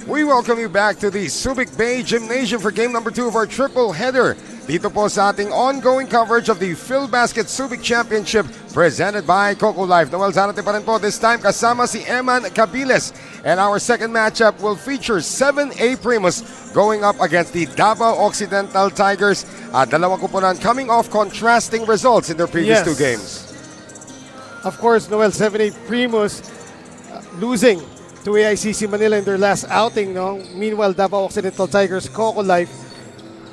We welcome you back to the Subic Bay Gymnasium for game number 2 of our triple header. Dito po sa ating ongoing coverage of the Filbasket Subic Championship presented by Coco Life. Noel Zanate pa rin po this time kasama si Eman Cabiles. And our second matchup will feature 7A Primus going up against the Davao Occidental Tigers. Dalawang kupunan coming off contrasting results in their previous two games. Of course, Noel, 7A Primus losing to AICC Manila in their last outing. No? Meanwhile, Davao Occidental Tigers, Coco Life,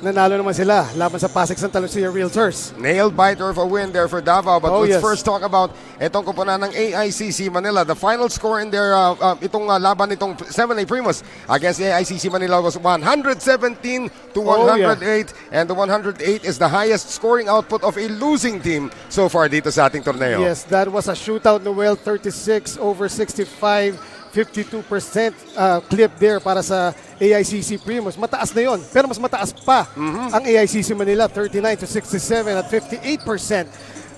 nanalo naman sila laban sa Pasig Santa Lucia Realtors. Nailed biter of a win there for Davao. But let's first talk about itong kupunan ng AICC Manila. The final score in their laban itong 7A Primus against AICC Manila was 117 to 108. And the 108 is the highest scoring output of a losing team so far dito sa ating torneo. Yes, that was a shootout, Noel. 36 over 65. 52% clip there para sa AICC Primus. Mataas na yon, pero mas mataas pa ang AICC Manila, 39 to 67 at 58%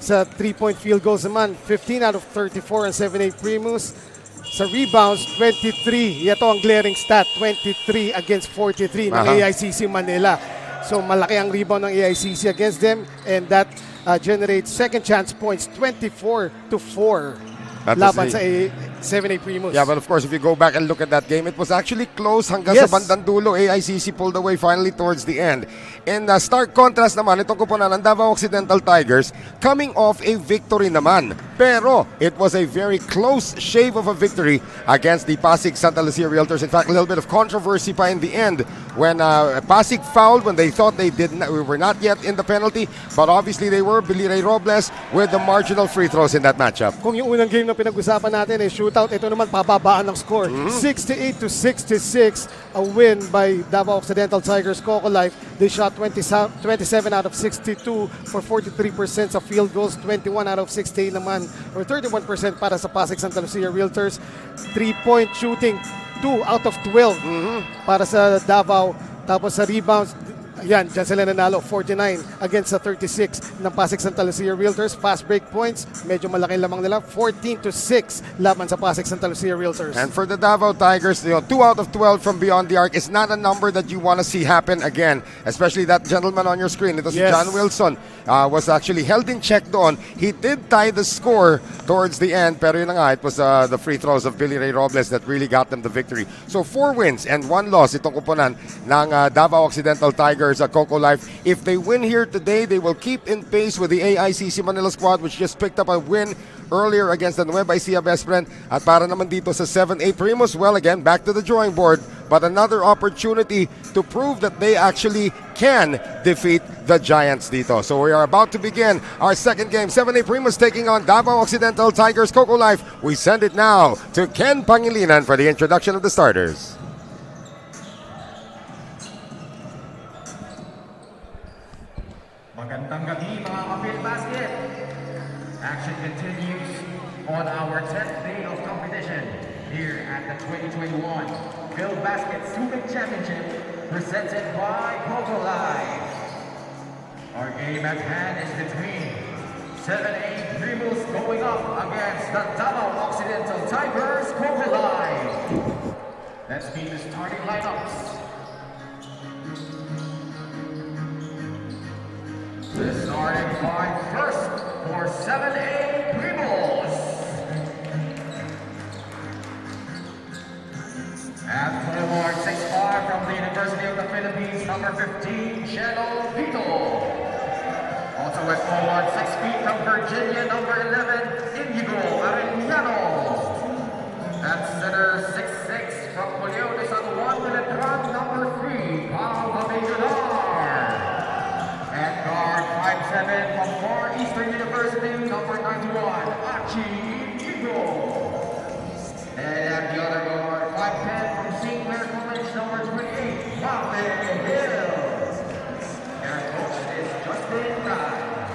sa 3-point field goals naman, 15 out of 34 ang 7A Primus. Sa rebounds, 23. Ito ang glaring stat, 23 against 43 ng AICC Manila. So malaki ang rebound ng AICC against them, and that generates second chance points, 24 to 4. Laban sa 7A Primus. Yeah, but of course, if you go back and look at that game, it was actually close hanggang sa bandang dulo. AICC pulled away finally towards the end. In stark contrast naman, itong kupunan ng Davao Occidental Tigers coming off a victory naman. Pero it was a very close shave of a victory against the Pasig Santa Lucia Realtors. In fact, a little bit of controversy pa in the end when Pasig fouled when they thought we were not yet in the penalty. But obviously they were. Billy Ray Robles with the marginal free throws in that matchup. Kung yung unang game na pinag-usapan natin ay shootout, ito naman pababaan ng score. 68 to 66, a win by Davao Occidental Tigers. Coco Life, they shot 27 out of 62 for 43% sa field goals, 21 out of 68 naman, or 31% para sa Pasig Santa Lucia Realtors. 3-point shooting, 2 out of 12 para sa Davao. Tapos sa rebounds, yan, dyan sila nanalo, 49 against sa 36 ng Pasig Santa Lucia Realtors. Fast break points, medyo malaki lamang nila, 14 to 6 laban sa Pasig Santa Lucia Realtors. And for the Davao Tigers, 2 out of 12 from beyond the arc is not a number that you want to see happen again, especially that gentleman on your screen. It was John Wilson, was actually held in check doon. He did tie the score towards the end, pero yun na nga, it was the free throws of Billy Ray Robles that really got them the victory. So 4 wins and 1 loss itong kupunan ng Davao Occidental Tigers. Coco Life. If they win here today, they will keep in pace with the AICC Manila squad, which just picked up a win earlier against the Nueva Ecija Best Friend. At para naman dito sa 7A Primus, well, again, back to the drawing board, but another opportunity to prove that they actually can defeat the Giants dito. So we are about to begin our second game. 7A Primus taking on Davao Occidental Tigers. Coco Life, we send it now to Ken Pangilinan for the introduction of the starters. Magandang gabi mga ka-Filbasket. Action continues on our 10th day of competition here at the 2021 Filbasket Subic Championship presented by Coco Life. Our game at hand is between 7A Primus going up against the Davao Occidental Tigers, Coco Life. Let's meet the starting lineups. The starting five first for 7A Primus. At forward 6'5" from the University of the Philippines, number 15, Chelo Vito. Also at forward 6 feet from Virginia, number 11, Indigo Arellano. At center 6'6" from Julio de San Juan Veletran, number 3, Pao Pabellunar. At guard 5'7" from Far Eastern University, number 91, Achi Igo. And at the other guard, 5'10" from St. Clair College, number 28, Mape Hill. And our coach is Justin Ryan.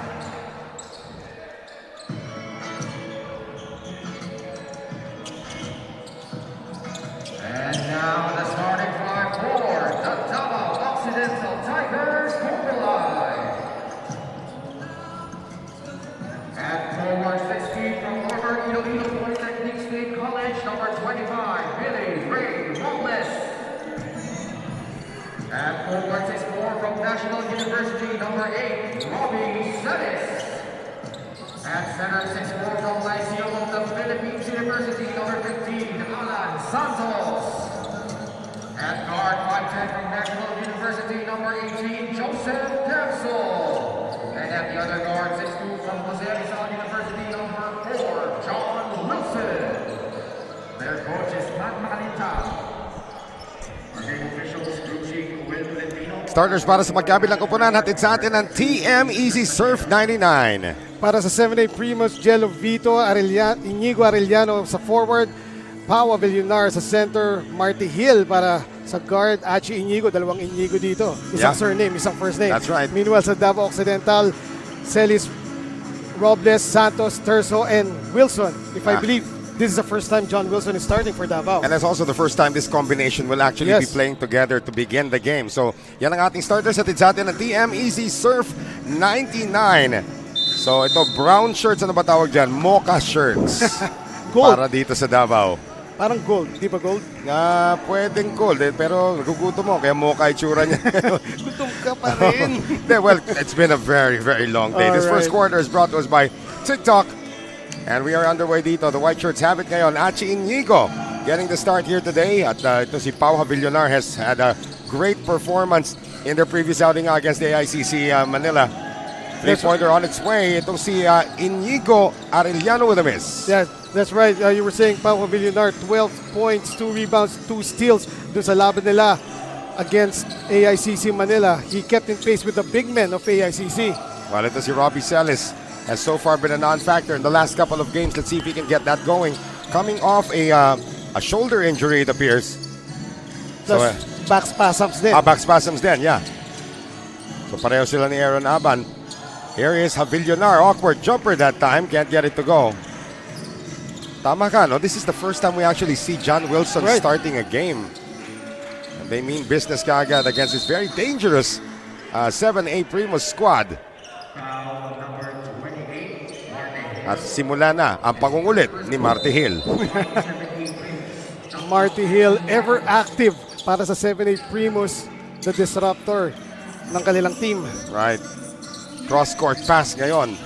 National University, number 8, Robbie Celis. At center, 6'4", from Lyceum of the Philippines University, number 15, Alwin Santos. At guard, 5'10", from National University, number 18, Joseph Capsule. And at the other guard, 6'2", from Jose Rizal University, number 4, John Wilson. Their coach is Matt Macalinta. Our game officials, Group G, Will Lentino. Starters para sa magkabilang koponan, hatid sa atin ang TM Easy Surf 99. Para sa 7A Primus, Jello Vito, Inigo Arellano sa forward, Pau Villunar sa center, Marty Hill para sa guard, Achi Inigo, dalawang Inigo dito. Isang surname, isang first name. That's right. Meanwhile sa Davao Occidental, Celis, Robles, Santos, Terzo, and Wilson. If I believe, this is the first time John Wilson is starting for Davao. And that's also the first time this combination will actually be playing together to begin the game. So, yan ang ating starters. Hatid sa atin ng TM Easy Surf 99. So, ito, brown shirts, ano ba tawag dyan? Mocha shirts. Gold. Para dito sa Davao. Parang gold, di ba gold? Pwedeng gold, pero nagugutom mo, kaya mocha itsura niya. Gutom ka pa rin. Well, it's been a very, very long day. This first quarter is brought to us by TikTok. And we are underway dito. The white shirts have it ngayon. Achi Inigo getting the start here today. At ito si Pau Villunar has had a great performance in their previous outing against the AICC Manila. Three-pointer on its way. Itong si Inigo Arellano with a miss. Yeah, that's right. You were saying Pau Villunar, 12 points, 2 rebounds, 2 steals dun sa laban nila against AICC Manila. He kept in pace with the big men of AICC. Well, ito si Robbie Celis has so far been a non-factor in the last couple of games. Let's see if he can get that going. Coming off a shoulder injury, it appears. Plus, back spasms din. Back spasms din, yeah. So pareho sila ni Aaron Aban. Here is Villunar, awkward jumper that time, can't get it to go. Tama ka, no? This is the first time we actually see John Wilson starting a game. And they mean business kaagad against this very dangerous 7A Primus squad. At simula na ang pangungulit ni Marty Hill. Marty Hill, ever active para sa 7A Primus, the disruptor ng kanilang team. Right. Cross-court pass ngayon.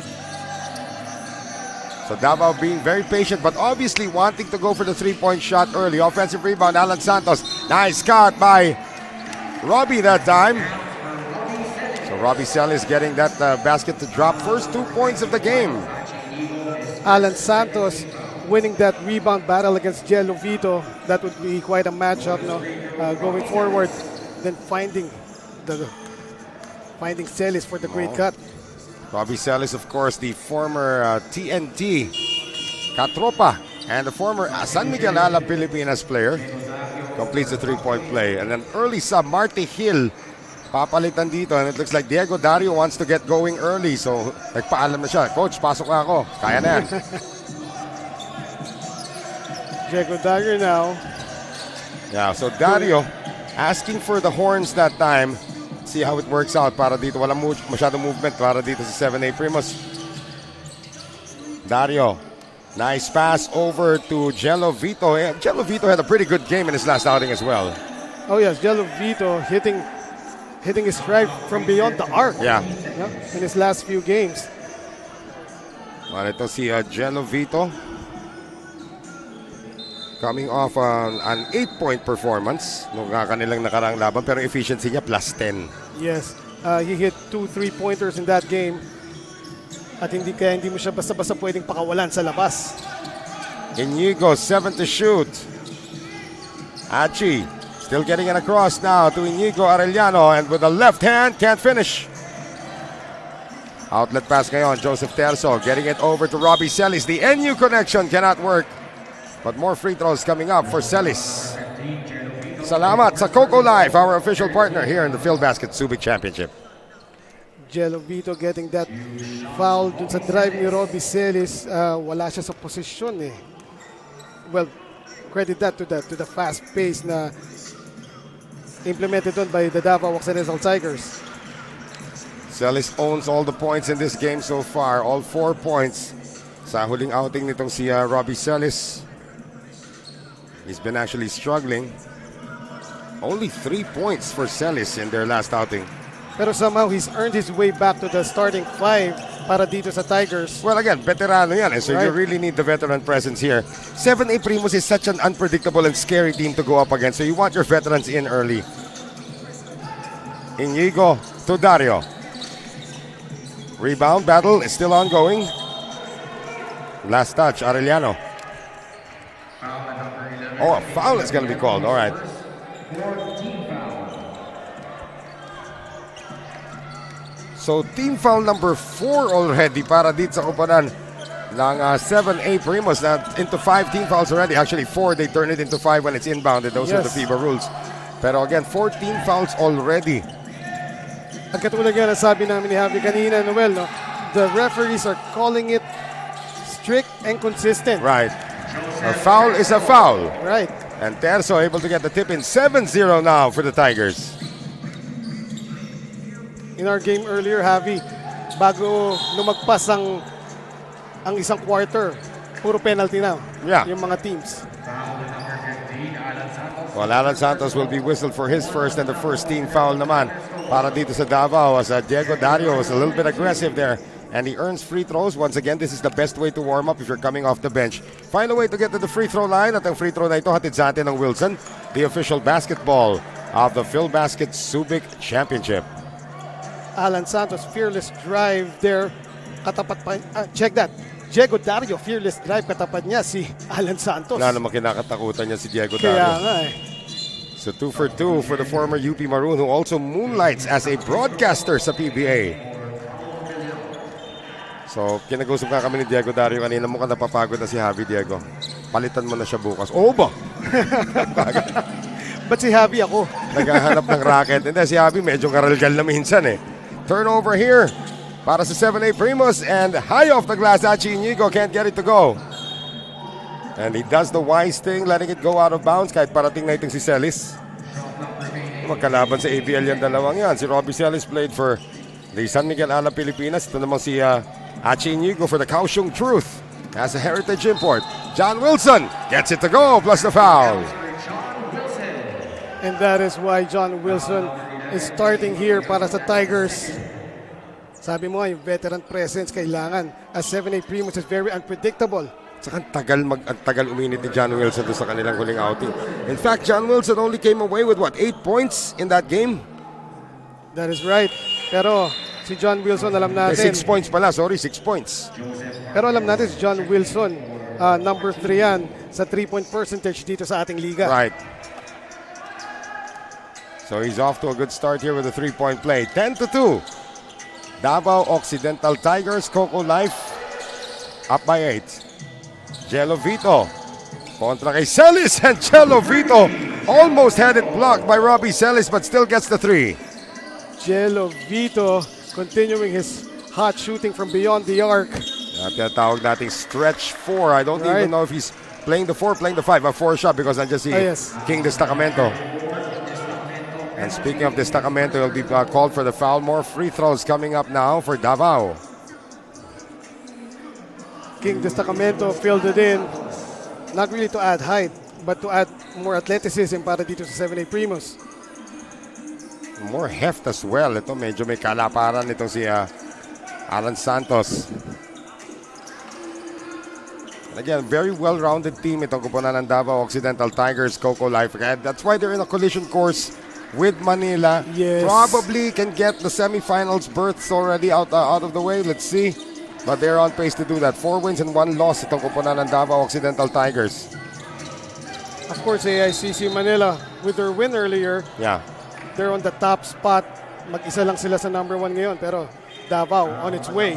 So Davao being very patient but obviously wanting to go for the three-point shot early. Offensive rebound, Alan Santos. Nice cut by Robbie that time. So Robbie Celis getting that basket to drop. First 2 points of the game. Alan Santos winning that rebound battle against Jello Vito. That would be quite a matchup, no? Going forward. Then finding Celis for the great cut. Robbie Celis, of course, the former TNT Katropa and the former San Miguel Ala Pilipinas player, completes the three-point play. And then early sub, Marty Hill, papalitan dito. And it looks like Diego Dario wants to get going early. So, nagpaalam na siya. Coach, pasok ako. Kaya na yan. Diego Dario now. Yeah, so Dario asking for the horns that time. See how it works out para dito. Walang masyadong movement para dito sa 7A Primus. Dario, nice pass over to Jello Vito. Jello Vito had a pretty good game in his last outing as well. Oh yes, Jello Vito hitting his stride from beyond the arc. Yeah. In his last few games. Well, ito si Jello Vito. Coming off an 8-point performance nung kanilang nakarang laban, pero efficiency niya plus 10. Yes, he hit 2 3-pointers in that game. At hindi mo siya basta-basta pwedeng pakawalan sa labas. Inigo, 7 to shoot. Achi, still getting it across now to Inigo Arellano, and with the left hand, can't finish. Outlet pass ngayon, Joseph Terzo getting it over to Robbie Celis. The NU connection cannot work. But more free throws coming up for Celis. Salamat sa Coco Life, our official partner here in the Filbasket Subic Championship. Jello Vito getting that foul dun sa drive ni Robbie Celis. Wala siya sa posisyon eh. Well, credit that to the fast pace na implemented dun by the Davao Occidental Tigers. Celis owns all the points in this game so far. All 4 points sa huling outing nitong si Robbie Celis. He's been actually struggling. Only 3 points for Celis in their last outing. Pero somehow he's earned his way back to the starting 5 para dito sa Tigers. Well, again, veterano yan. So you Right. really need the veteran presence here. 7A Primus is such an unpredictable and scary team to go up against. So you want your veterans in early. Inigo to Dario. Rebound battle is still ongoing. Last touch, Arellano. Oh, a foul is going to be called. All right. So team foul number 4 already para dito sa kupanan ng 7A Primus na into 5 team fouls already. Actually 4, they turn it into 5 when it's inbounded. Those are the FIBA rules. Pero again, 4 team fouls already. Ang katulad nga na sabi namin ni Javi kanina, Noel, no? The referees are calling it strict and consistent. Right. A foul is a foul. Right. And Terzo able to get the tip in. 7-0 now for the Tigers. In our game earlier, Javi, bago lumagpas ang isang quarter, puro penalty na yung mga teams. Well, Alan Santos will be whistled for his first and the first team foul naman para dito sa Davao as Diego Dario was a little bit aggressive there. And he earns free throws. Once again, this is the best way to warm up if you're coming off the bench. Find a way to get to the free throw line. At ang free throw na ito hatid sa atin ng Wilson, the official basketball of the Filbasket Subic Championship. Alan Santos, fearless drive there. Katapat pa, check that. Diego Dario, fearless drive. Katapat niya si Alan Santos. Wala namang kinakatakutan niya si Diego Kaya Dario. nga eh. So 2 for 2 for the former UP Maroon who also moonlights as a broadcaster sa PBA. So kinag-usap nga kami ni Diego Dario kanina, mukhang napapagod na si Javi. Diego, palitan mo na siya bukas. Oo ba? Ba't si Javi ako? Naghahanap ng racket. Hindi, si Javi medyo karalgal na minsan eh. Turnover here para sa 7A Primus and high off the glass. Achi Inigo can't get it to go. And he does the wise thing, letting it go out of bounds kahit parating na itong si Celis. Magkalaban sa ABL yan dalawang yan. Si Robbie Celis played for the San Miguel Ala Pilipinas. Ito namang si Achi Inigo for the Kaohsiung Truth as a heritage import. John Wilson gets it to go plus the foul. And that is why John Wilson is starting here para sa Tigers. Sabi mo, yung veteran presence kailangan. As 7A Primus is very unpredictable. Saka ang tagal uminit ni John Wilson doon sa kanilang huling outing. In fact, John Wilson only came away with 8 points in that game? That is right. Pero si John Wilson, alam natin. 6 points pala, 6 points. Pero alam natin si John Wilson, number 3 yan sa 3-point percentage dito sa ating liga. Right. So he's off to a good start here with a 3-point play. 10-2. Davao Occidental Tigers, Coco Life up by 8. Jello Vito kontra kay Celis, and Jello Vito almost had it blocked by Robbie Celis but still gets the 3. Jello Vito continuing his hot shooting from beyond the arc. Tinatawag nating stretch 4. I don't even know if he's playing the 4, playing the 5. A 4 shot because I'm just seeing King Destacamento. And speaking of Destacamento, he'll be called for the foul. More free throws coming up now for Davao. King Destacamento filled it in, not really to add height, but to add more athleticism para dito sa 7A Primus. More heft as well. Ito medyo may kalaparan itong si Alan Santos. Again, very well-rounded team itong kupunan ng Davao Occidental Tigers, Coco Life. That's why they're in a collision course with Manila. Yes. Probably can get the semifinals berths already out of the way. Let's see. But they're on pace to do that. 4 wins and 1 loss itong kupunan ng Davao Occidental Tigers. Of course, AICC Manila, with their win earlier, they're on the top spot. Mag-isa lang sila sa number 1 ngayon, pero Davao on its way.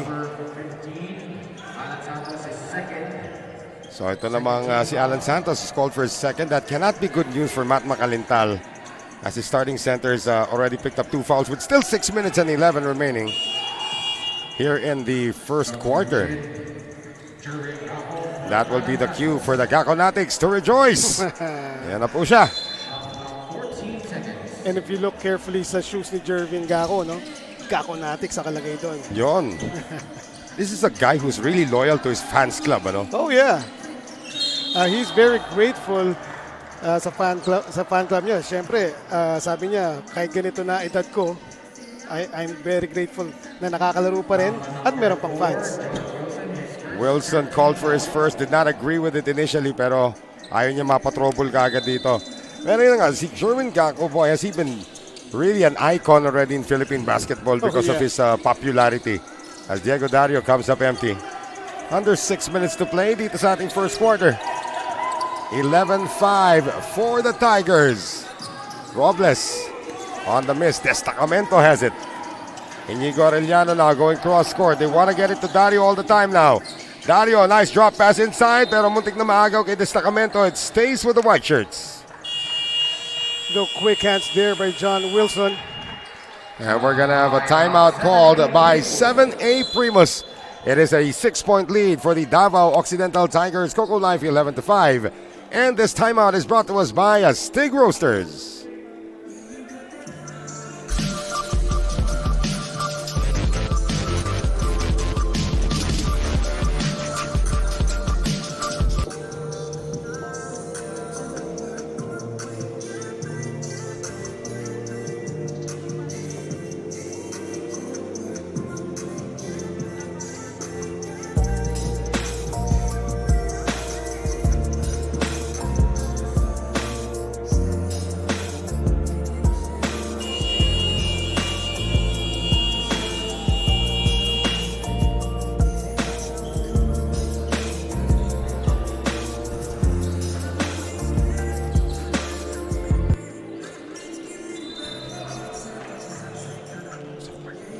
So ito namang si Alan Santos is called for his second. That cannot be good news for Matt Macalintal, as his starting centers already picked up 2 fouls with still 6 minutes and 11 remaining here in the first quarter. That will be the cue for the Gaconatics to rejoice. Yan na po siya. And if you look carefully sa shoes ni Jervin Gaco, no? Gaconatics nakalagay doon. Yon. This is a guy who's really loyal to his fans club, ano? Oh yeah. He's very grateful sa fan club niya. Siyempre, sabi niya, kahit ganito na edad ko, I'm very grateful na nakakalaro pa rin at meron pang fans. Wilson called for his first, did not agree with it initially, pero ayaw niya mapatrouble kaagad dito. Pero yun nga, si Jerwin Gacko, boy, has he been really an icon already in Philippine basketball because of his popularity. As Diego Dario comes up empty. Under 6 minutes to play dito sa ating first quarter. 11-5 for the Tigers. Robles on the miss. Destacamento has it. Inigo Arellano now going cross court. They want to get it to Dario all the time now. Dario, nice drop pass inside, pero muntik na maagaw kay Destacamento. It stays with the white shirts. No quick hands there by John Wilson. And we're going to have a timeout called by 7A Primus. It is a 6-point lead for the Davao Occidental Tigers. Coco Life 11-5. And this timeout is brought to us by Stig Roasters.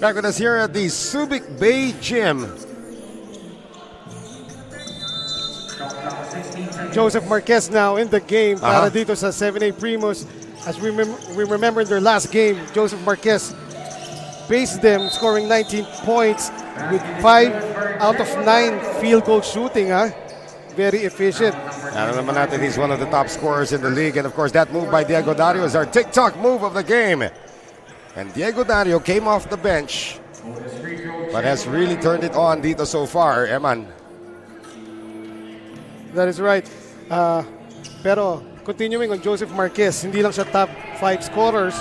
Back with us here at the Subic Bay Gym. Joseph Marquez now in the game para dito sa 7A Primus. As we remember in their last game, Joseph Marquez paced them, scoring 19 points with 5 out of 9 field goal shooting. Very efficient. Alam naman natin, he's one of the top scorers in the league. And of course, that move by Diego Dario is our TikTok move of the game. And Diego Dario came off the bench, but has really turned it on dito so far, Eman. That is right. Pero continuing on Joseph Marquez, hindi lang siya top 5 scorers.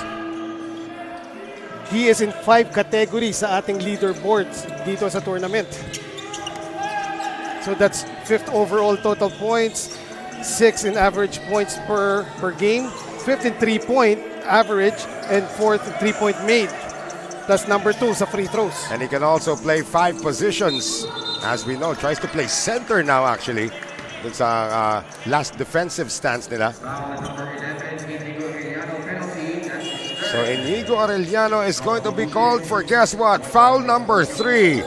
He is in 5 categories sa ating leaderboards dito sa tournament. So that's 5th overall total points, 6th in average points per game, 5th in 3-point average, and 4th 3-point made. That's number 2 sa free throws. And he can also play 5 positions. As we know, tries to play center now actually. Dun sa last defensive stance nila. So Inigo Arellano is going to be called for, guess what? Foul number 3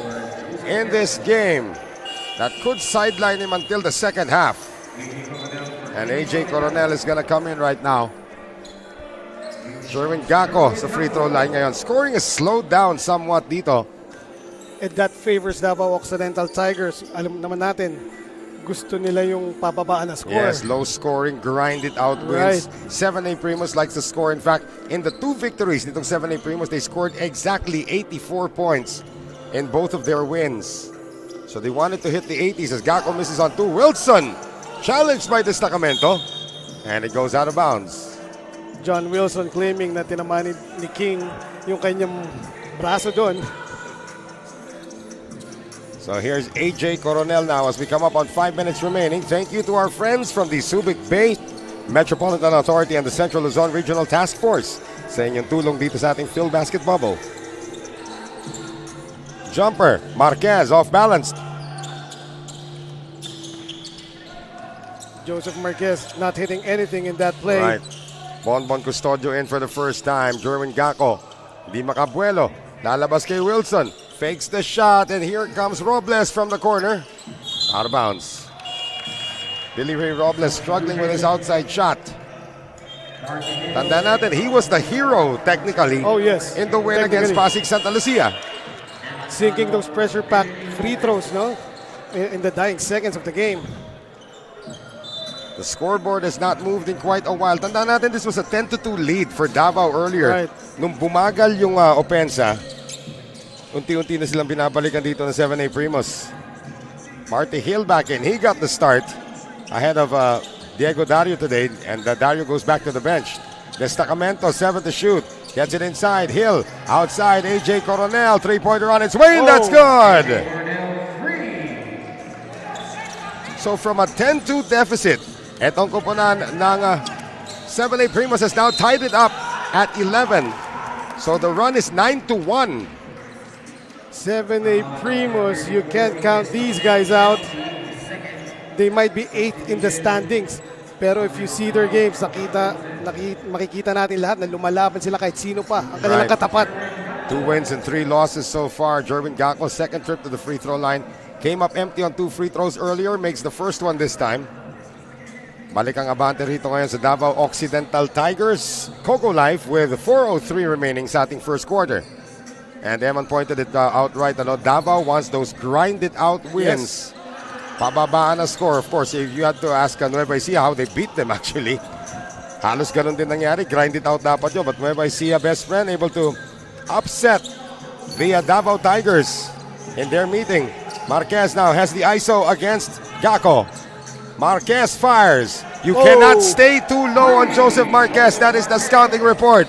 in this game. That could sideline him until the second half. And AJ Coronel is going to come in right now. Jerwin Gacko sa free throw line ngayon. Scoring is slowed down somewhat dito. And that favors Davao Occidental Tigers. Alam naman natin, gusto nila yung pababaan na score. Yes, low scoring, grinded out wins. 7A Primus likes to score. In fact, in the 2 victories nitong 7A Primus, they scored exactly 84 points in both of their wins. So they wanted to hit the 80s as Gacko misses on 2. Wilson, challenged by Destacamento, and it goes out of bounds. John Wilson claiming na tinaman ni King yung kanyang braso doon. So here's AJ Coronel now as we come up on 5 minutes remaining. Thank you to our friends from the Subic Bay Metropolitan Authority and the Central Luzon Regional Task Force sa inyong tulong dito sa ating Filbasket bubble. Jumper, Marquez off balance. Joseph Marquez not hitting anything in that play. Right. Bonbon Custodio in for the first time. Jerwin Gacko, di makabuelo. Lalabas kay Wilson. Fakes the shot, and here comes Robles from the corner. Out of bounds. Billy Ray Robles struggling with his outside shot. Tandaan natin, he was the hero technically in the win against Pasig Santa Lucia. Sinking those pressure-packed free throws, no? In the dying seconds of the game. The scoreboard has not moved in quite a while. Tandaan natin, this was a 10-2 lead for Davao earlier. Right. Nung bumagal yung opensa, unti-unti na silang binabalikan dito ng 7A Primus. Marty Hill back in. He got the start ahead of Diego Dario today, and Dario goes back to the bench. Destacamento, 7 to shoot. Gets it inside. Hill. Outside. AJ Coronel. Three-pointer on its way. And that's good. So from a 10-2 deficit, etong koponan ng 7A Primus has now tied it up at 11. So the run is 9-1. 7A Primus, you can't count these guys out. They might be 8th in the standings. Pero if you see their games, makikita natin lahat na lumalaban sila kahit sino pa. Ang kanilang katapat. 2 wins and 3 losses so far. Jervin Gaco's second trip to the free throw line. Came up empty on 2 free throws earlier. Makes the first one this time. Balik ang abante rito ngayon sa Davao Occidental Tigers. Coco Life with 4:03 remaining sa ating first quarter. And Eman pointed it outright. Davao wants those grinded out wins. Yes. Pababaan na score. Of course, if you had to ask Nueva Ecija how they beat them actually. Halos ganun din nangyari. Grinded out dapat yun. But Nueva Ecija, best friend, able to upset the Davao Tigers in their meeting. Marquez now has the ISO against Gaco. Marquez fires. You cannot stay too low on Joseph Marquez. That is the scouting report.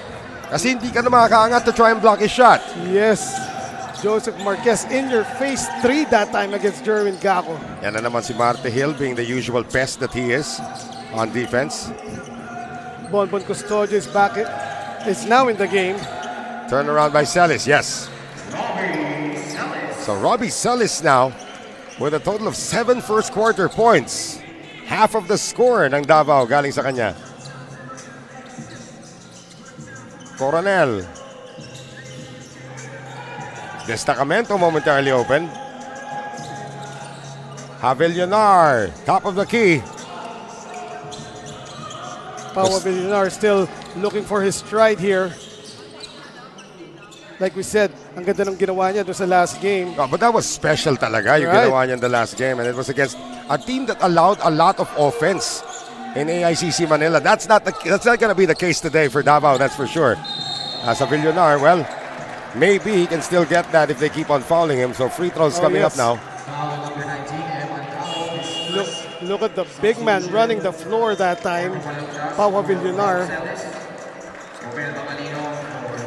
Kasi hindi ka na makakaangat to try and block his shot. Yes. Joseph Marquez in your face 3 that time against Jervin Gaco. Yan na naman si Marte Hill being the usual pest that he is on defense. Bonbon Custodio is back. Is now in the game. Turn around by Celis. Yes. So Robbie Celis now with a total of 7 first quarter points. Half of the score ng Davao galing sa kanya. Coronel. Destacamento momentarily open. Javellonar, top of the key. Pau Javellonar still looking for his stride here. Like we said, ang ganda ng ginawa niya doon sa last game. Oh, but that was special talaga, yung ginawa niya in the last game. And it was against a team that allowed a lot of offense in AICC Manila. That's not going to be the case today for Davao, that's for sure. As a Villonar, well, maybe he can still get that if they keep on fouling him. So free throws coming up now. Look at the big man running the floor that time. Pau Villonar.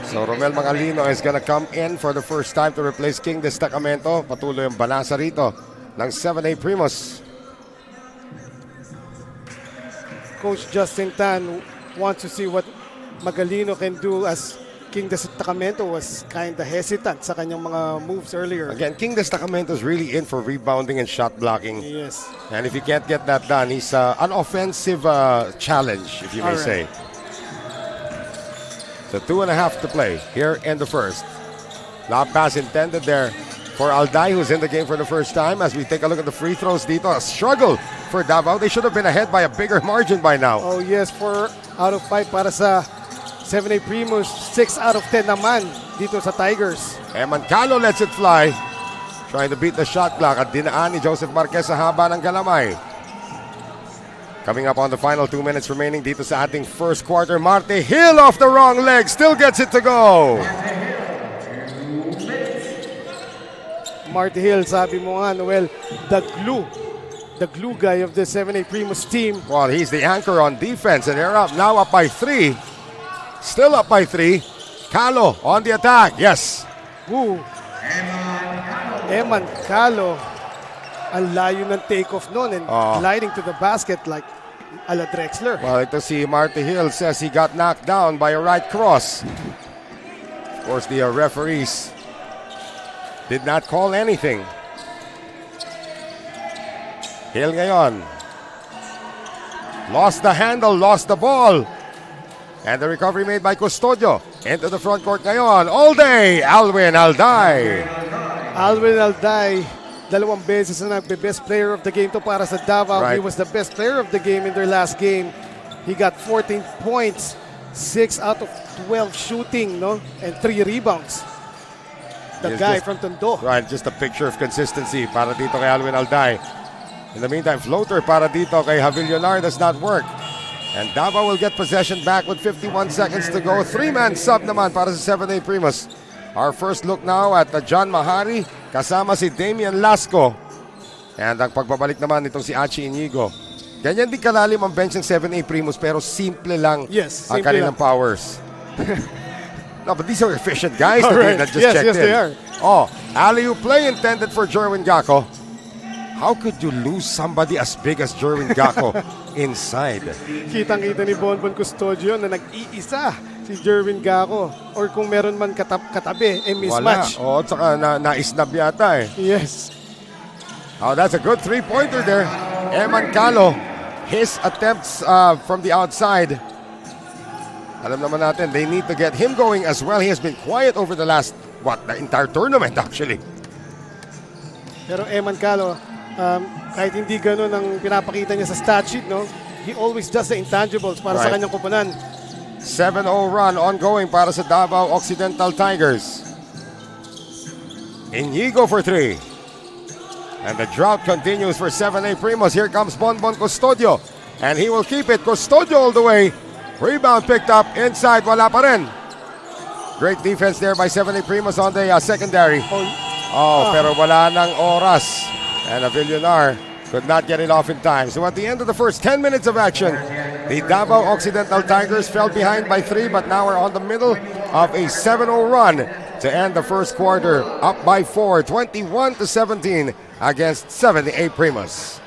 So Romel Mangalino is gonna come in for the first time to replace King Destacamento. Patuloy ang balasa rito ng 7A Primus. Coach Justin Tan wants to see what Magalino can do, as King Destacamento was kind of hesitant sa kanyang mga moves earlier. Again, King Destacamento is really in for rebounding and shot blocking. Yes. And if he can't get that done, he's an offensive challenge, if you may say. So 2.5 to play here in the first. Lob pass intended there for Alday, who's in the game for the first time. As we take a look at the free throws dito, a struggle for Davao. They should have been ahead by a bigger margin by now. Oh yes, 4 out of 5 para sa 7A Primus. 6 out of 10 naman dito sa Tigers. Eman Calo lets it fly. Trying to beat the shot clock at dinaan ni Joseph Marquez sa haba ng galamay. Coming up on the final 2 minutes remaining dito sa ating first quarter. Marte Hill off the wrong leg. Still gets it to go. Marte Hill, sabi mo nga, Noel, the glue guy of the 7A Primus team. Well, he's the anchor on defense, and they're up now up by 3. Still up by 3. Calo on the attack. Yes. Woo. Eman Calo. Ang layo ng takeoff noon and gliding to the basket like a la Drexler. Well, ito si Marte Hill says he got knocked down by a right cross. Of course, the referees did not call anything. Hill ngayon. Lost the handle, lost the ball. And the recovery made by Custodio. Into the front court ngayon. All day, Alwin Alday. Alwin Alday, 2 beses na nagbe-best player of the game to para sa Davao. Right. He was the best player of the game in their last game. He got 14 points, 6 out of 12 shooting, no? And 3 rebounds. The guy from Tondo. Right, just a picture of consistency para dito kay Alwin Alday. In the meantime, floater para dito kay Javellonar does not work. And Davao will get possession back with 51 seconds to go. 3-man sub naman para sa 7A Primus. Our first look now at John Mahari kasama si Damian Lasco. And ang pagbabalik naman nitong si Achi Inigo. Ganyan din kalalim ang bench ng 7A Primus pero simple lang ang kanilang powers. No, but these are efficient guys All right. that just Yes, checked yes, in. they are. Oh, alley-oop play intended for Jerwin Gacko. How could you lose somebody as big as Jerwin Gacko inside? Kitang-kita ni Bonbon Custodio na nag-iisa si Jerwin Gacko. Or kung meron man katabi, mismatch. Wala. Tsaka naisnab yata eh. Yes. Oh, that's a good three-pointer there. Eman Calo, his attempts from the outside. Alam naman natin, they need to get him going as well. He has been quiet over the the entire tournament actually. Pero Eman Calo, kahit hindi ganun ang pinapakita niya sa stat sheet, no? He always does the intangibles para sa kanyang kupunan. 7-0 run ongoing para sa Davao Occidental Tigers. Inigo for 3. And the drought continues for 7A Primus. Here comes Bonbon Custodio. And he will keep it. Custodio all the way. Rebound picked up inside. Wala pa rin. Great defense there by 7A Primus on the secondary. Pero wala nang oras. And a Villonar could not get it off in time. So at the end of the first 10 minutes of action, the Davao Occidental Tigers fell behind by 3, but now we're on the middle of a 7-0 run to end the first quarter, up by 4, 21-17 against 7A Primus.